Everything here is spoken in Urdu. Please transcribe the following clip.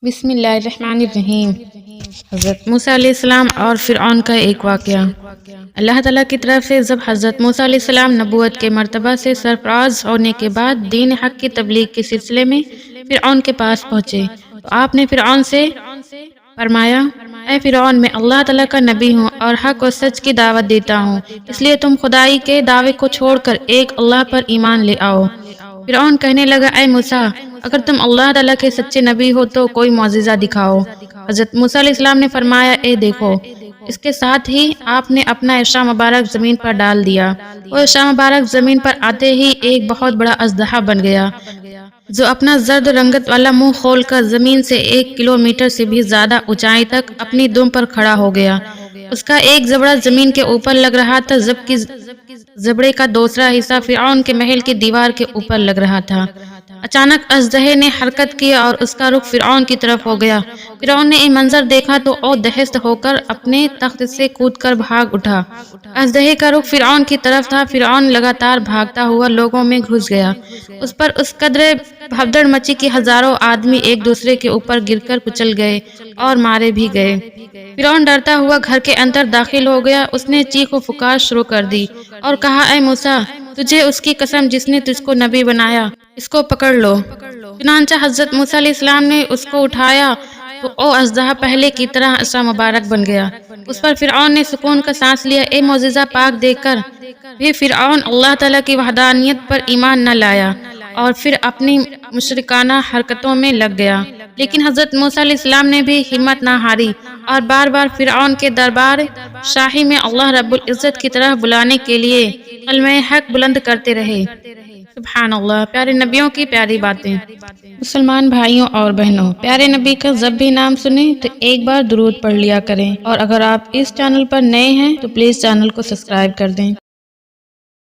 بسم اللہ الرحمن الرحیم۔ حضرت موسیٰ علیہ السلام اور فرعون کا ایک واقعہ۔ اللہ تعالیٰ کی طرف سے جب حضرت موسیٰ علیہ السلام نبوت کے مرتبہ سے سرفراز ہونے کے بعد دین حق کی تبلیغ کے سلسلے میں فرعون کے پاس پہنچے تو آپ نے فرعون سے فرمایا، اے فرعون، میں اللہ تعالیٰ کا نبی ہوں اور حق و سچ کی دعوت دیتا ہوں، اس لیے تم خدائی کے دعوے کو چھوڑ کر ایک اللہ پر ایمان لے آؤ۔ فرعون کہنے لگا، اے موسیٰ، اگر تم اللہ تعالیٰ کے سچے نبی ہو تو کوئی معجزہ دکھاؤ۔ حضرت موسیٰ علیہ السلام نے فرمایا، اے دیکھو۔ اس کے ساتھ ہی آپ نے اپنا عصا مبارک زمین پر ڈال دیا۔ وہ عصا مبارک زمین پر آتے ہی ایک بہت بڑا اژدہا بن گیا جو اپنا زرد رنگت والا منہ کھول کر زمین سے 1 کلومیٹر سے بھی زیادہ اونچائی تک اپنی دم پر کھڑا ہو گیا۔ اس کا ایک زبڑہ زمین کے اوپر لگ رہا تھا جبکہ زبڑے کا دوسرا حصہ فرعون کے محل کی دیوار کے اوپر لگ رہا تھا۔ اچانک اژدہے نے حرکت کی اور اس کا رخ فرعون کی طرف ہو گیا۔ فرعون نے یہ منظر دیکھا تو او دہشت ہو کر اپنے تخت سے کود کر بھاگ اٹھا۔ اژدہے کا رخ فرعون کی طرف تھا۔ فرعون لگاتار بھاگتا ہوا لوگوں میں گھس گیا۔ اس پر اس قدر بھگدڑ مچی کہ ہزاروں آدمی ایک دوسرے کے اوپر گر کر کچل گئے اور مارے بھی گئے۔ فرعون ڈرتا ہوا گھر کے اندر داخل ہو گیا۔ اس نے چیخ و پکار شروع کر دی اور کہا، اے موسیٰ، تجھے اس کی قسم جس نے تجھ کو نبی بنایا، اس کو پکڑ لو۔ چنانچہ حضرت موسیٰ علیہ السلام نے اس کو اٹھایا تو او اژدہا پہلے کی طرح عصا مبارک بن گیا۔ اس پر فرعون نے سکون کا سانس لیا۔ اے معجزہ پاک دیکھ کر بھی فرعون اللہ تعالیٰ کی وحدانیت پر ایمان نہ لایا اور پھر اپنی مشرکانہ حرکتوں میں لگ گیا۔ لیکن حضرت موسیٰ علیہ السلام نے بھی ہمت نہ ہاری اور بار بار فرعون کے دربار شاہی میں اللہ رب العزت کی طرف بلانے کے لیے کلمہ حق بلند کرتے رہے۔ سبحان اللہ۔ پیارے نبیوں کی پیاری باتیں۔ مسلمان بھائیوں اور بہنوں، پیارے نبی کا جب بھی نام سنیں تو ایک بار درود پڑھ لیا کریں، اور اگر آپ اس چینل پر نئے ہیں تو پلیز چینل کو سبسکرائب کر دیں۔